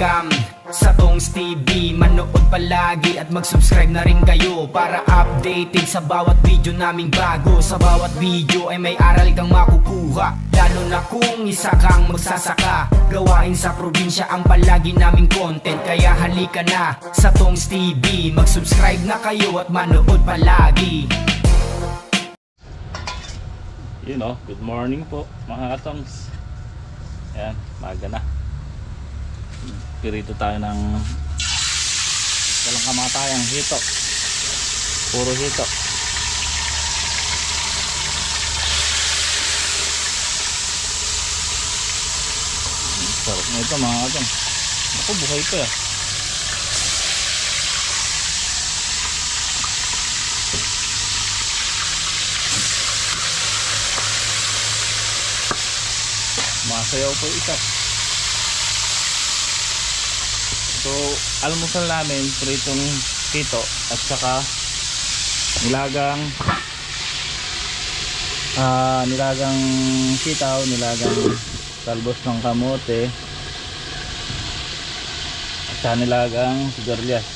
welcome sa Tongs TV. Manood palagi at mag-subscribe na rin kayo para updated sa bawat video naming bago. Sa bawat video ay may aral kang makukuha, lalo na kung isa kang magsasaka. Gawain sa probinsya ang palagi naming content, kaya halika na sa Tongs TV. Mag-subscribe na kayo at manood palagi. Yun o, good morning po mga katongs. Ayan, maga na. Pirito tayo ng walang kamatayang hito. Puro hito. Sarap na ito mga katongs. Ako, buhay pa ya. Masayaw po isa. So, almusal namin pritong hito at saka nilagang sitaw, nilagang talbos ng kamote at saka nilagang sigarilyas.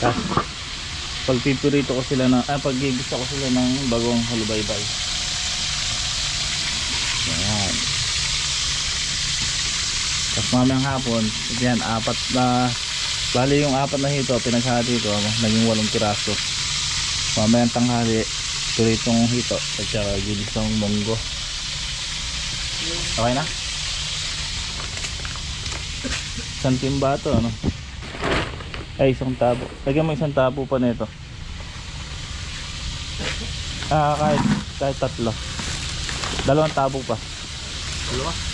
Tapos pagpipirito ko sila ng paggigisa ko sila ng bagong hulubaybay. Ayan. Tapos mamayang hapon, yan, bali yung apat na hito pinaghati ko, naging 8 piraso. Mamayang tanghali, turitong hito at saka ginisang munggo. Okay na? Isang timba to, ano? Ay, isang tabo. Lagyan mo isang tabo pa nito. Kahit 3. 2 tabo pa. 2?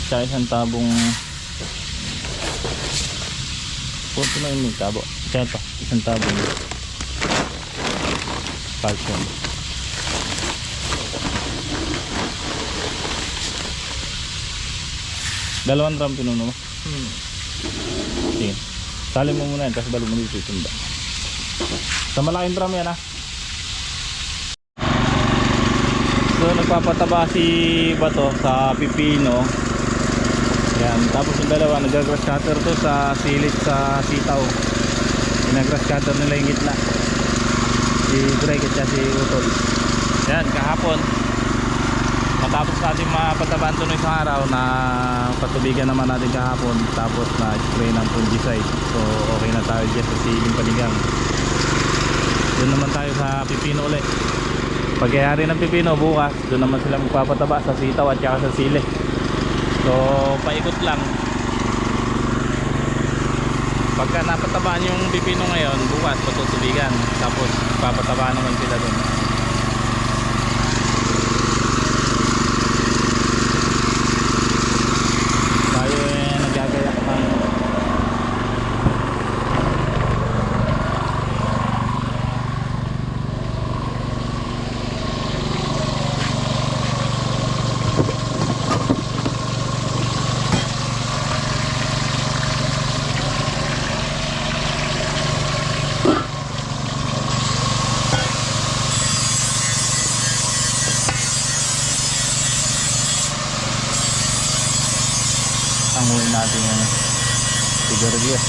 Tsaka isang tabong punto na yung tabo. Tsaka ito, isang tabong calcium. Dalawang drum pinuno mo? Sige, salin mo muna yan kasi balo mo dito itumba. Sa malaking drum yan, ha. So nagpapataba si Bato sa pipino. Yan, tapos yung dalawa nag-grass cutter to sa silit sa sitaw. Nag-grass cutter nila yung gitna, si Greg at si Utol. Yan, kahapon matapos natin mapatabaan to ng isang araw, na patubigan naman natin kahapon, tapos na spray ng fungicide. So okay na tayo dyan sa siling panigang. Doon naman tayo sa pipino ulit. Pagkayari ng pipino bukas, doon naman sila magpapataba sa sitaw at saka sa sili. So paikot lang. Pagka napatabaan yung pipino ngayon, bukas patutubigan, tapos papatabaan naman sila doon. Tayo nagagayak ng huli natin yung sigarilyas.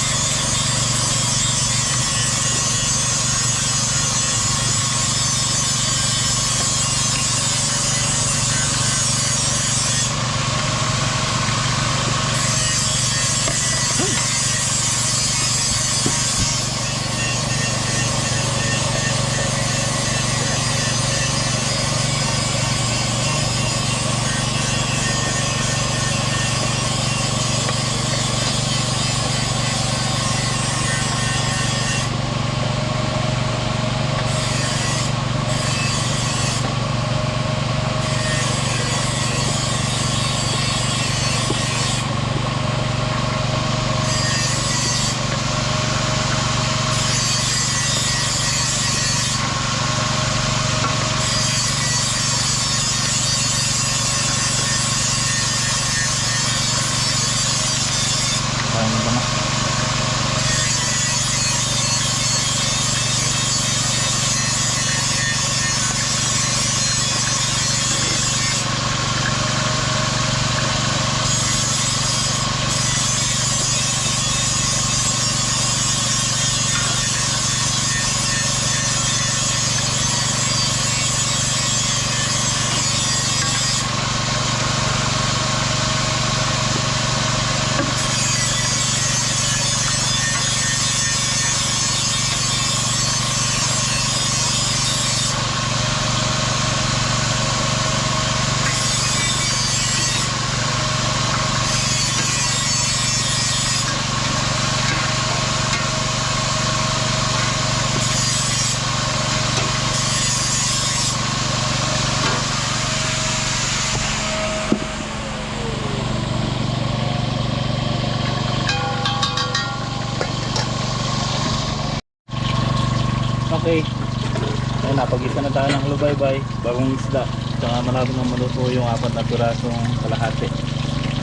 Ayun, napag-isa na tayo ng lubaybay, bagong isda. Tsaka malapit ng maluto yung 4 na pirasong kalahati.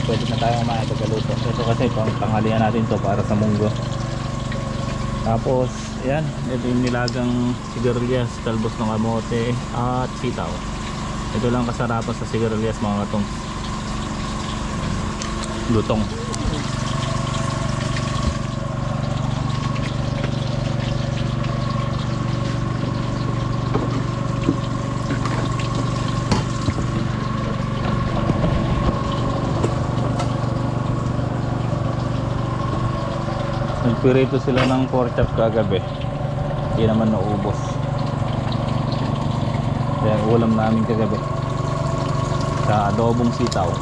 Pwede na tayo kumain pagkaluto. Ito kasi pang tanghalian natin to para sa munggo. Tapos, ayan, ito yung nilagang sigarilyas, talbos ng kamote at sitaw. Ito lang kasarapan sa sigarilyas mga katong. Lutong. Nagpirito sila ng pork chop kagabi. Hindi naman naubos. Kaya ang ulam namin kagabi sa adobong sitaw.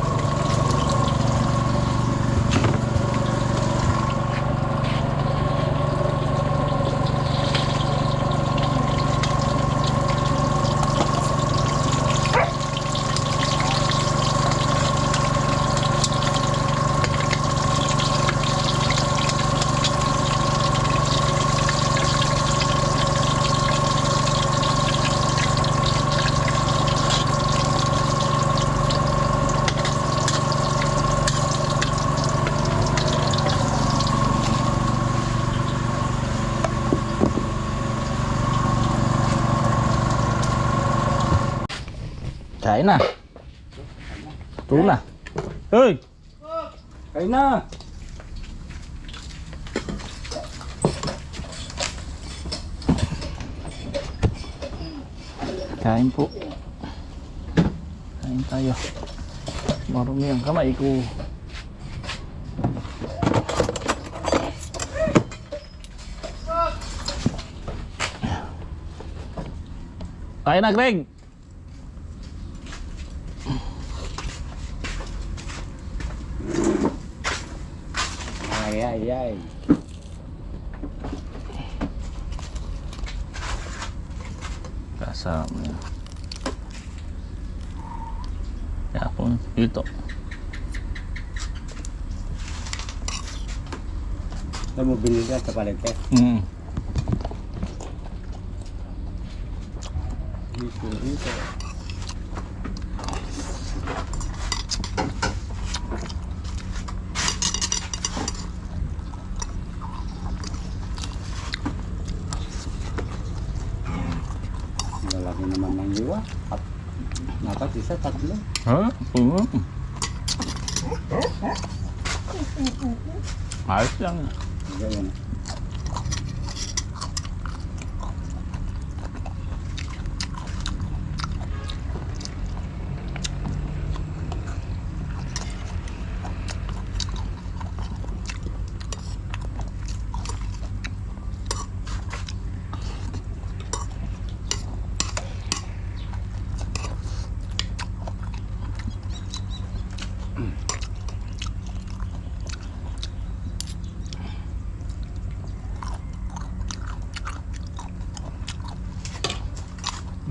Kain na. Ito na. Hoy! Kain na! Kain po. Kain tayo. Marumi ang kamay ko. Kain na, Greg! Ay. Kasama yan. Kaya ako dito. Ito mo binili ka sa palengke. Dito. Lalaki naman ng liwa. Dapat isa, 3. Ha? Ayos lang. Ganyan.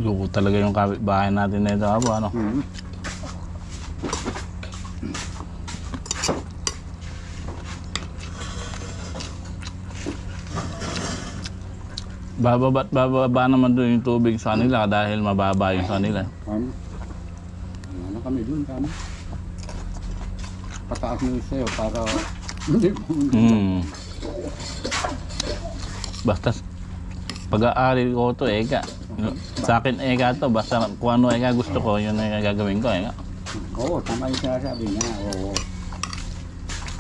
Luko talaga yung kapitbahay natin na ito. Ano? Bababa naman doon yung tubig sa kanila dahil mababa yung sa kanila. Ano kami dun kami? Pataas mo sa'yo para hindi Basta pag-aari ko ito eka. Sa akin eka to, basta kung ano eka gusto ko, yun ang gagawin ko eka. Oo, tama yung sinasabi niya. Oo.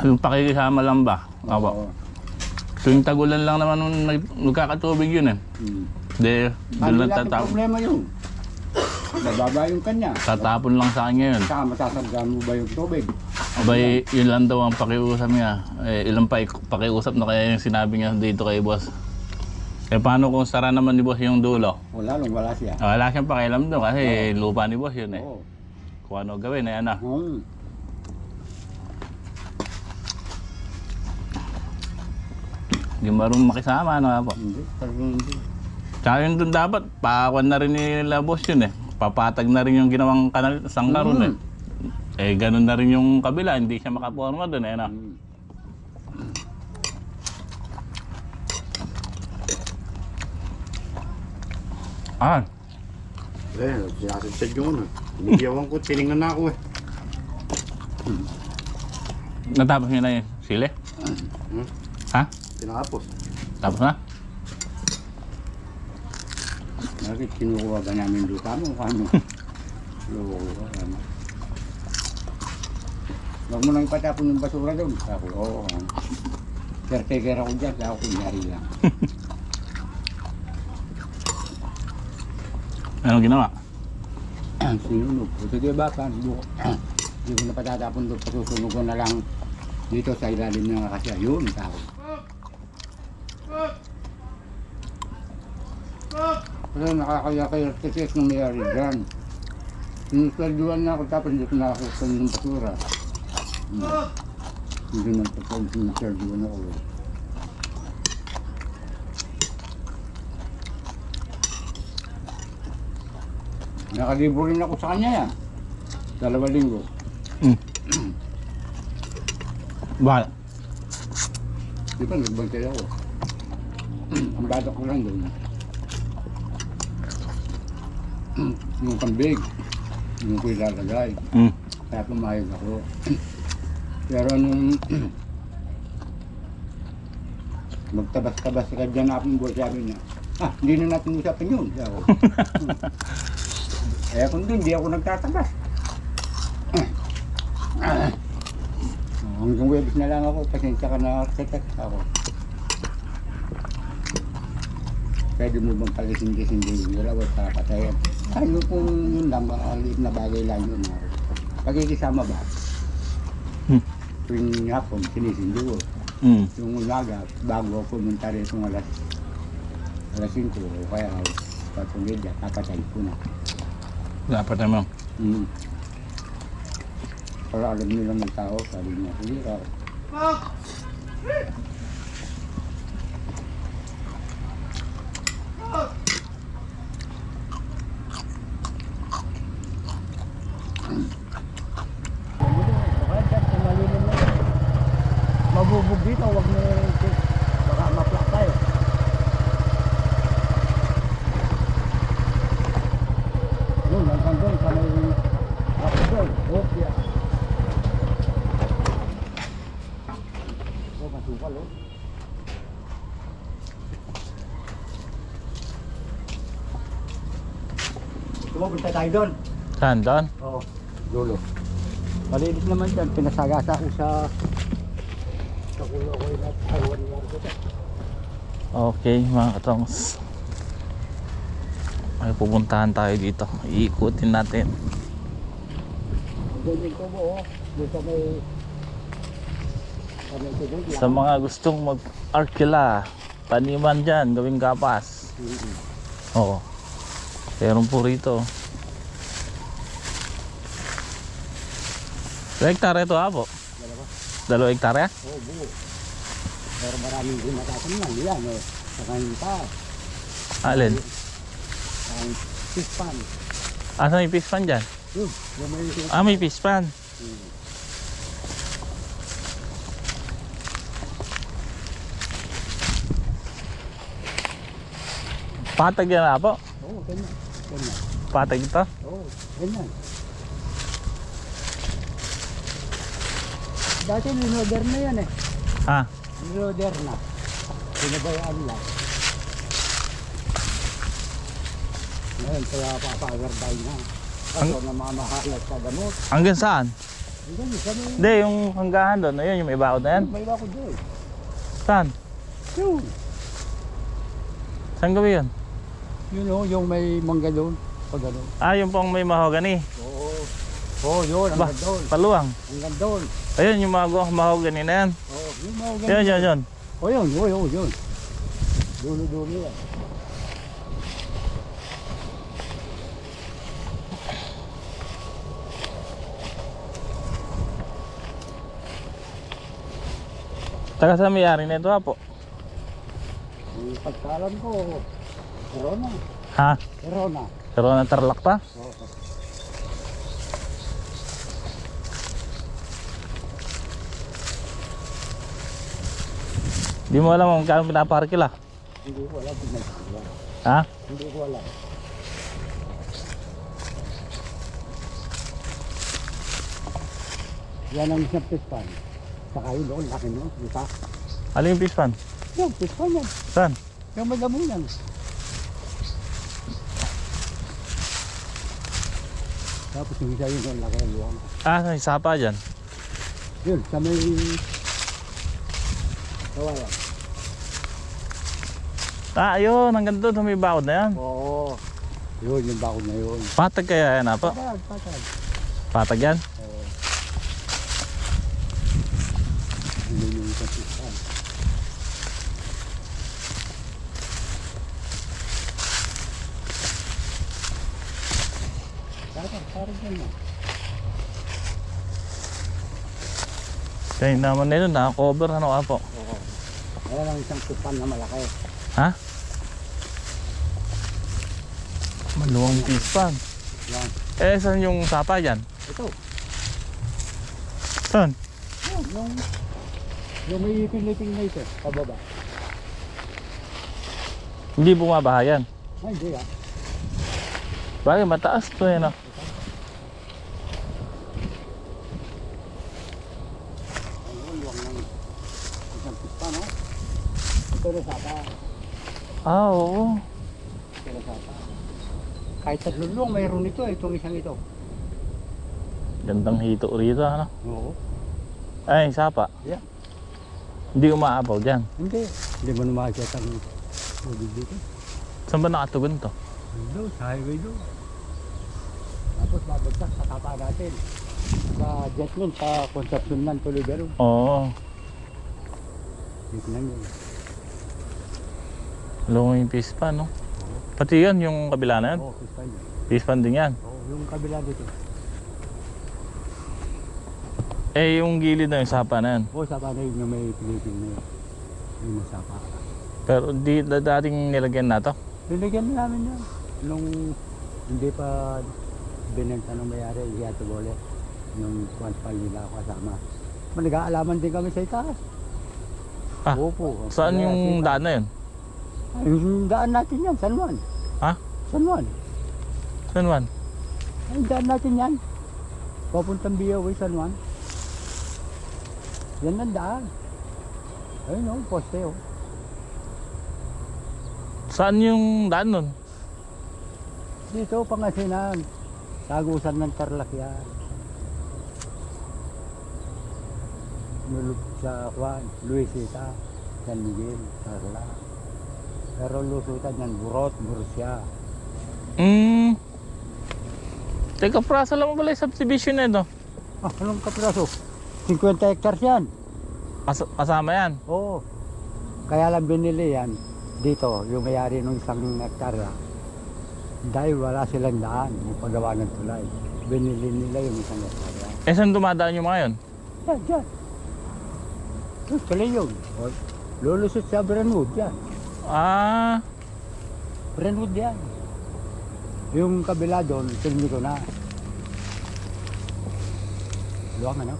Yung pakikisama lang ba? Oo. Tuwing tagulan lang naman nung nagkakatubig yun eh. De, doon lang tatapon. Problema yun. Bababa yung kanya. Tatapon lang sa kanya yun. Saka masasadgaan mo ba yung tubig? Abay, yun lang daw ang pakiusap niya. Ilang pakiusap na kaya yung sinabi niya dito kay boss. Paano kung sara naman ni boss yung dulo? Wala siya. Wala siyang pakialam doon kasi lupa ni boss yun eh. Oo. Kung ano gawin, ayan na. Hindi marunong makisama, ano nga po. Hindi, talagang hindi. Tsaka yun doon dapat, pakakuan na rin nila boss yun eh. Papatag na rin yung ginawang kanal, sangkaron eh. Ganun na rin yung kabila, hindi siya makaporma doon eh. No? Ah, Sinasadsad yung ano. Binigiyawan ko, tinignan na ako eh. natapos nyo na yung sili? Hmm? Ha? Tinapos. Tapos na? Bakit kinukuha ba namin lupa mo? Ano? Loko ko. Ano? Huwag mo nang patapon yung basura doon. Ako, oo. Ano? Caretaker ako dyan, kaya ako kunyari lang. Anong ginawa? Sinunog. Sige ba, paano? Hindi ko na patatapon doon. Pasusunog ko na lang dito sa ilalim ng akasya. Yun, tao. Pero nakakaya-caretaker ng mayari dyan. Sinuswelduan na ako tapos hindi ko nakakusan ng basura. Hindi man pagkain sinuswelduan ako. Nakalibo rin ako sa kanya yan. 2 linggo. Bakit? Di ba nagbantay ako? Ang bata ko lang doon. Yung kambig. Yung ko ilalagay. Kaya pumayag ako. Pero nung magtabas-tabas ka dyan na akong buhay, sabi niya, hindi na natin usapan yun. Sabi ko. Eh kung doon, hindi ako nagtatabas. Hanggang Webes na lang ako, pasensya ka na architect ako. Pwede mo bang palisindi-sindi yung dalawa sa patayan? Ano kung yun lang, maliit na bagay lang yun. Pagkikisama ba? Tuwing hapon, sinisindi ko. Yung umaga, bago ako pumunta rito ng alas 5 o kaya patulid yan, kapatay ko na. Dapat naman. Para alam nila ng tao, sabi niya, hindi ka. Mabubog dito, huwag mo baka maplak tayo. Yun, hanggang doon, sa may doon, okay. Oh, masukal oh. Pumunta tayo doon. Saan? Doon? Oo, dulo. Malinis naman dyan, pinasagasa ko sa kulo ko yung Taiwan market. Okay mga katongs, may pupuntahan tayo dito, iikutin natin. Doon ko mo, dito may Sa mga gustong mag-arkila, taniman dyan, gawing gapas. Oo, meron po rito. 2 hektare ito po. 2 hektare? Oo, buo. Pero maraming din natatanan. Yan, eh. Saka yung pa. Alin? Saka yung fish pan. Asan yung fish pan dyan? Yun, yung may May fish pan. Patag yan na po? Oo, ganyan. Ganyan. Patag ito? Oo, ganyan. Dati ninoder na yan eh. Ha? Ninoder na. Pinabayaan lang. Ngayon, kaya pa-power buy na. Kaso na mamahalat sa gamot. Hanggang saan? Ganyan, sabi. Hindi, yung hanggahan doon. Ayun, yung may bakod na yan. May iba ko doon. Saan? Yun. Saan gabi yun? Yun o, yung may mangga doon. Pag ano. Yung pong may mahogany. Oo. Oo, yun. Ba, Hanggang doon. paluwang. Hanggang doon. Ayun, yung mga mahogany na yan. Oo, yung mga Yun, yun, yun. O yun, yun, yun. Dulo-dulo yan. Taga sa may-ari na ito po. Yung pagkalan ko, Corona. Ha? Corona. Pero natarlak pa? Oo. Di mo alam kung kano pinaparkila. Hindi ko alam kung may kaya. Ha? Hindi ko alam. Yan ang isang pispan. Saka yun doon, laki mo. Diba? Alin yung fish pan? Yan, pispan yan. Saan? Yung magamunan. Tapos yung isa yun, laki ang luwang. Ah, may sapa dyan. Yun, sa may... Kawayan. Ah, ayun, hanggang doon, may bakod na yan. Oo. Yun, yung bakod na yun. Patag kaya yan, Apo? Patag. Patag yan? Oo. Yun yung isang pispan. Parang yan na. Kaya naman na yun, naka-cover, ano, Apo? Oo. Ayan ang isang pispan na malaki. Ha? Maluwang fish pan. Yan. Eh, saan yung sapa dyan? Ito. Saan? Yung may ipin-ipin na ito, pababa. Hindi bumabaha yan. Ay, hindi ah. Bagay, mataas to yan, ah. Ayun, luwang ng isang pispa, no? Ito na sapa. Ah, oo. Ito na sapa. Kahit tatlong luwang, mayroon ito, itong isang ito. Gandang hito rito, ano? Oo. Ay, sapa. Yeah. Hindi umaapaw dyan. Hindi. Hindi mo na makikita ang tubig dito. Saan ba nakatugon to? Doon, sa highway doon. Tapos babagsak sa kapa natin. Sa Jetman, sa Concepcion ng Tulugaro. Oo. Dito lang yun. Luwang yung fish pan, no? Pati yan, yung kabila na yan. Oo, pispan yun. Fish pan din yan. Oo, yung kabila dito. Eh, yung gilid na yung sapa na yan. Oo, sapa na yun yung may Pilipin na yun. Yung sapa. Pero di dating nilagyan na to. Linagyan na namin yan. Nung hindi pa binenta ng mayari, Iyato Bole. Nung kwanspal nila ako kasama. Nag-aalaman din kami sa itaas. Ah, Opo. saan yung daan na yun? Yung daan natin yan, San Juan. Ha? San Juan. San Juan? Ay, daan natin yan. Papuntang Biyaway, San Juan. Yan ang daan. Ayun o, poste o. Saan yung daan nun? Dito, Pangasinan. Tagusan ng Tarlac yan. Nulog sa Juan, Luisita, San Miguel, Tarlac. Pero lusutan yan, Burot, Murcia. Teka, prasa lang pala yung subdivision na ito. Ah, anong kapraso? 50 hectares yan. Kasama yan. Oo. Kaya lang binili yan dito, yung mayari ng isang hektara. Dahil wala silang daan, yung paggawa ng tulay. Binili nila yung isang hektara. Eh, saan dumadaan yung mga yun? Yan, dyan. Tuloy yun. O, lulusot sa Brentwood yan. Ah, Brentwood yan. Yung kabila doon, silmi ko na. Luwang ano?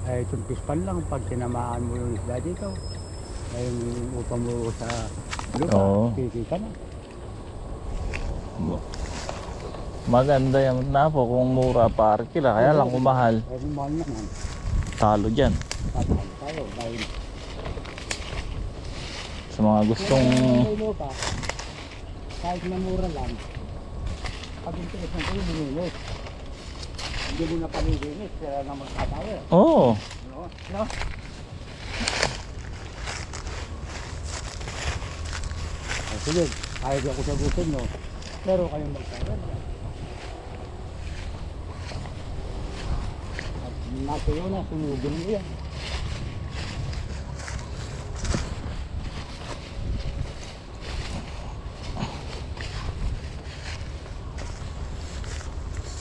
Ay, itong pispan lang pag tinamaan mo yung isda dito. Ay, yung upang mo sa lupa, Oo. kikita na. maganda yan na po kung mura par kila. Kaya lang kung mahal, Ay, mahal naman. talo dyan. Tatahal tayo dahil Sa mga gustong... may lupa, kahit na mura lang, pag interesan kayo, binilis. Hindi mo na paniginis, kaya na magkatawa. Oo. No? No? Sige, kahit ako sagutin nyo, pero kayo magkaroon. At natuyo na, sunugin mo yan.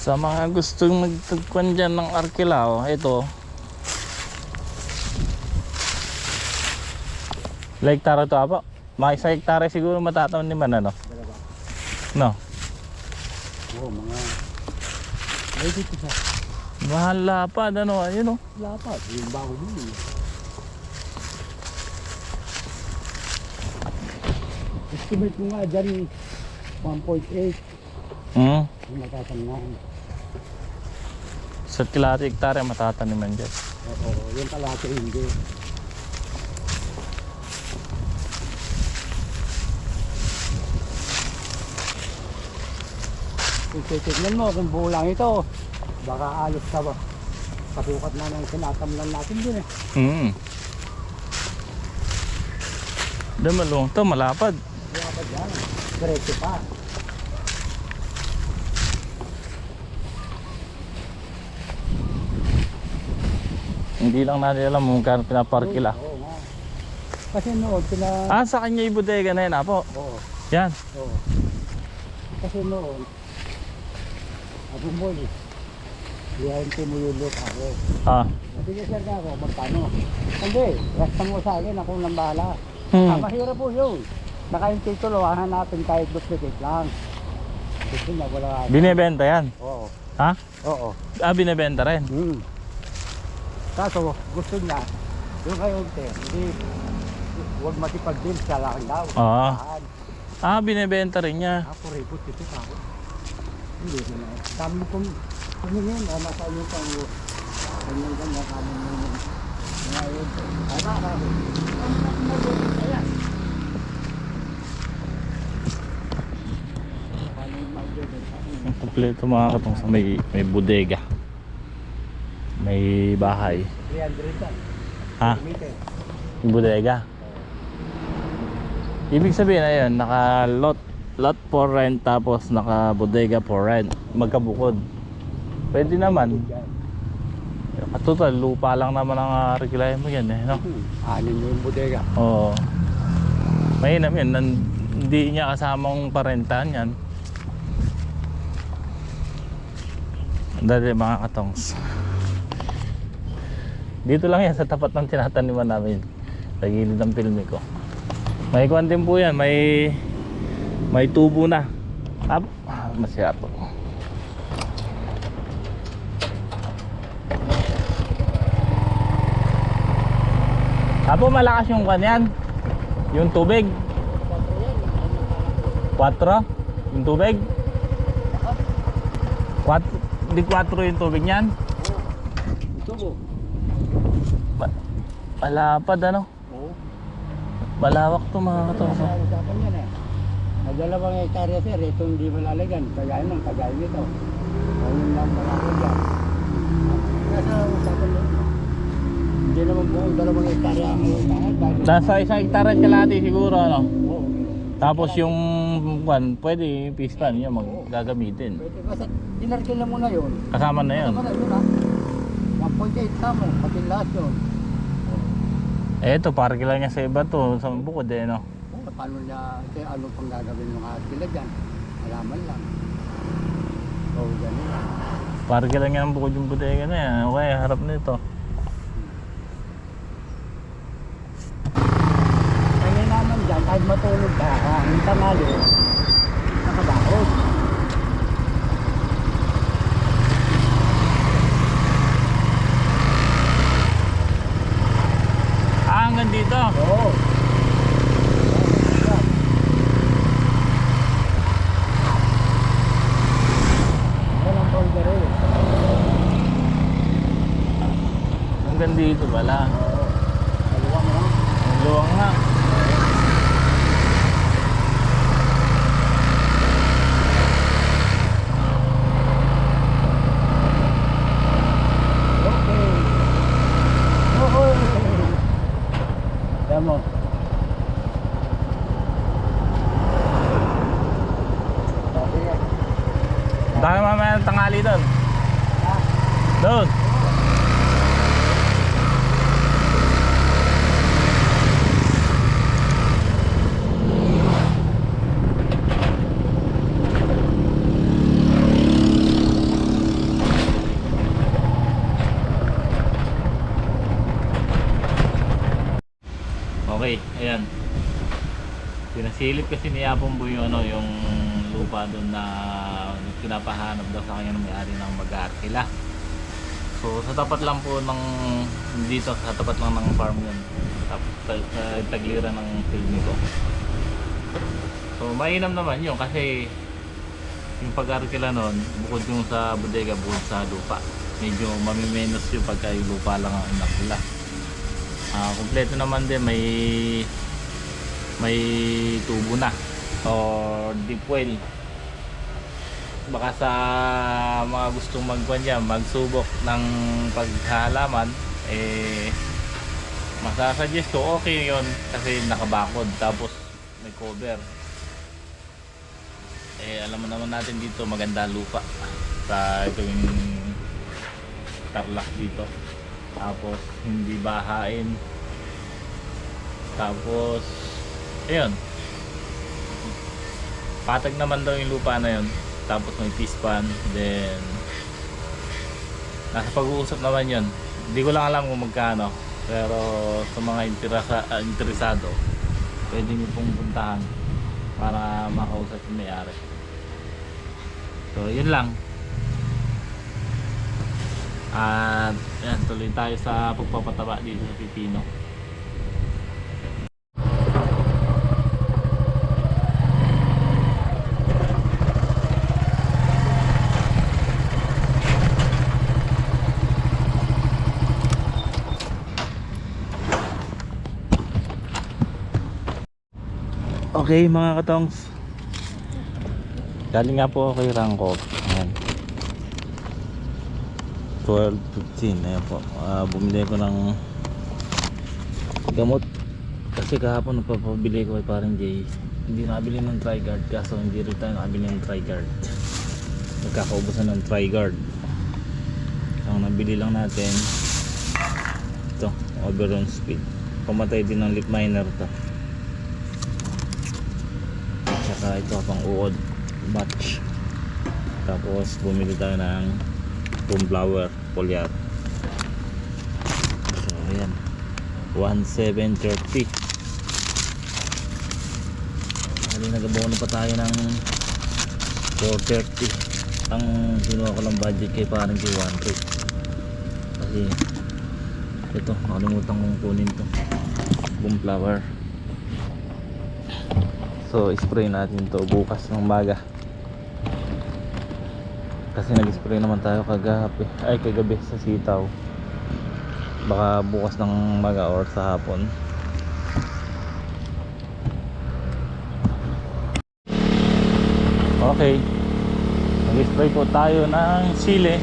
Sa mga gustong magtagpuan dyan ng Arquilao, ito. Like tara to apa? Mga isang hektare siguro matataon ni man ano? Dalawa. No? Oo, mga... Ay, dito siya. Mahal lapad ano, ayun o. Lapat, yung bago din. Estimate mo nga dyan, 1.8. Yung matatanan. Sa kilati hektarya matataniman dyan. Oo, yung kalahati hindi. Kung titignan mo, kung buo lang ito, baka alos ka ba? Kasukat na ng tinatamlan natin din eh. Doon malung to, malapad. Kaya ba dyan? Diretso pa. Hindi lang natin alam kung kano pinaparkila. Oo nga. Kasi noon, Sa kanya yung bodega na yun, apo. Oo, Yan. oo. Kasi noon, ako mo eh. Lihayin mo yung lupa ko. Natigil sir na ako, magkano? Hindi, rasta mo sa akin, ako nang bahala. Mahirap po yun. Saka yung titulo, hahanapin kahit duplicate lang. Gusto niya, wala. Binibenta yan. Oo. Ha? Oo. Binibenta rin. Kaso, gusto niya, yung kayo, hindi, huwag matipag-deal siya lang daw. Oo. Saan? Binibenta rin niya. Ako, report ito pa ako. Hindi ko na. Kami kung tumingin, nasa iyo pang ganyan-ganyan kami mo. Ngayon, kami. Ayan. Ang kompleto mga katong sa may bodega. May bahay. 300 yan. Ha? Meter. Yung bodega. Ibig sabihin ayun, naka lot for rent tapos naka bodega for rent. Magkabukod. Pwede naman. Total, lupa lang naman ang reklayan mo yan eh, no? Anin yung bodega. Oo. Mainam yan. Hindi niya kasamang parentahan yan. Dali mga katongs. Dito lang yan sa tapat ng tinataniman namin. Sa gilid ng filme ko. May kuwan din po yan. May tubo na. Masya po. Apo, malakas yung kanyan. Yung tubig. 4? Yung tubig? 4? Di 4 yung tubig niyan? Ito mo. Malapad ano? Oo. Malawak to mga katong. Usapan yan eh. Nagdalawang hektarya sir, ito hindi malalagan. Kagaya nito. Ayun lang malalagan. Nasa usapan yan. Hindi naman buong 2 hektarya ang usapan. Nasa 1 hektarya kalahati siguro ano? Oo. Tapos yung pwede pispan yun gagamitin. Pwede kasi dinarkin na muna yun. Kasama na yun. Kasama na yun ha. 1.8 tamo, pati lahat yun. Ito, para kila niya sa iba to, sa bukod eh, no? Oo, paano niya, kaya ano pang gagawin ng sila dyan? Malaman lang. Oo, ganun lang. Para kila niya ng bukod yung bodega na yan. Okay, harap nito. Kaya naman dyan, kahit matulog ka, ang tangali, nakabakod. Hanggang dito. Oo. Yan ang boundary. Hanggang dito pala. Oo. Kaluwang lang. Ang luwang nga. Okay. Oo. Yan mo. Dami mamaya ng tanghali doon. Doon. Okay, ayan. Pinasilip kasi ni Apong Boy yung lupa doon na pinapahanap daw sa kanya ng may-ari ng mag-aarkila. So sa tapat lang po ng dito, sa tapat lang ng farm yun. Tagliran ng filmi ko. So mainam naman yun kasi yung pag-arkila nun, bukod yung sa bodega, bukod sa lupa, medyo mamimenos yung pagka yung lupa lang ang inakila. Kompleto naman din, may tubo na or deep well. Baka sa mga gustong magsubok ng paghalaman, masasuggest ko okay yun kasi nakabakod tapos may cover. Alam mo naman natin dito maganda lupa sa gawing tarlac dito, tapos hindi bahain, tapos ayun, patag naman daw yung lupa na yun, tapos may pispan. Then nasa pag-uusap naman yun, hindi ko lang alam kung magkano, pero sa mga interesado pwede nyo pong puntahan para makausap yung may-ari. So yun lang, at yan, tuloy tayo sa pagpapataba dito sa pipino. Okay mga katongs, galing nga po ako kay Rangkop. Ayan, 12:15. Ayan po, bumili ko ng gamot kasi kahapon nagpapabili ko kay parang Jay. Hindi nakabili ng Trigard, kaso hindi rin tayo nakabili ng Trigard. Nagkakaubusan ng Trigard. Ang nabili lang natin ito, Oberon Speed. Pamatay din ng lip miner to. Saka ito pang uod batch. Tapos bumili tayo ng foam flower foliar. So ayan, 1,730. Hali nagabono pa tayo ng 430. Ang sinuha ko lang budget kay parang kay 1,300. Kasi ito nakalimutan kong kunin to, foam flower. So spray natin to bukas ng umaga kasi nag-spray naman tayo kagabi sa sitaw. Baka bukas ng umaga or sa hapon. Okay, nag-spray po tayo ng sili.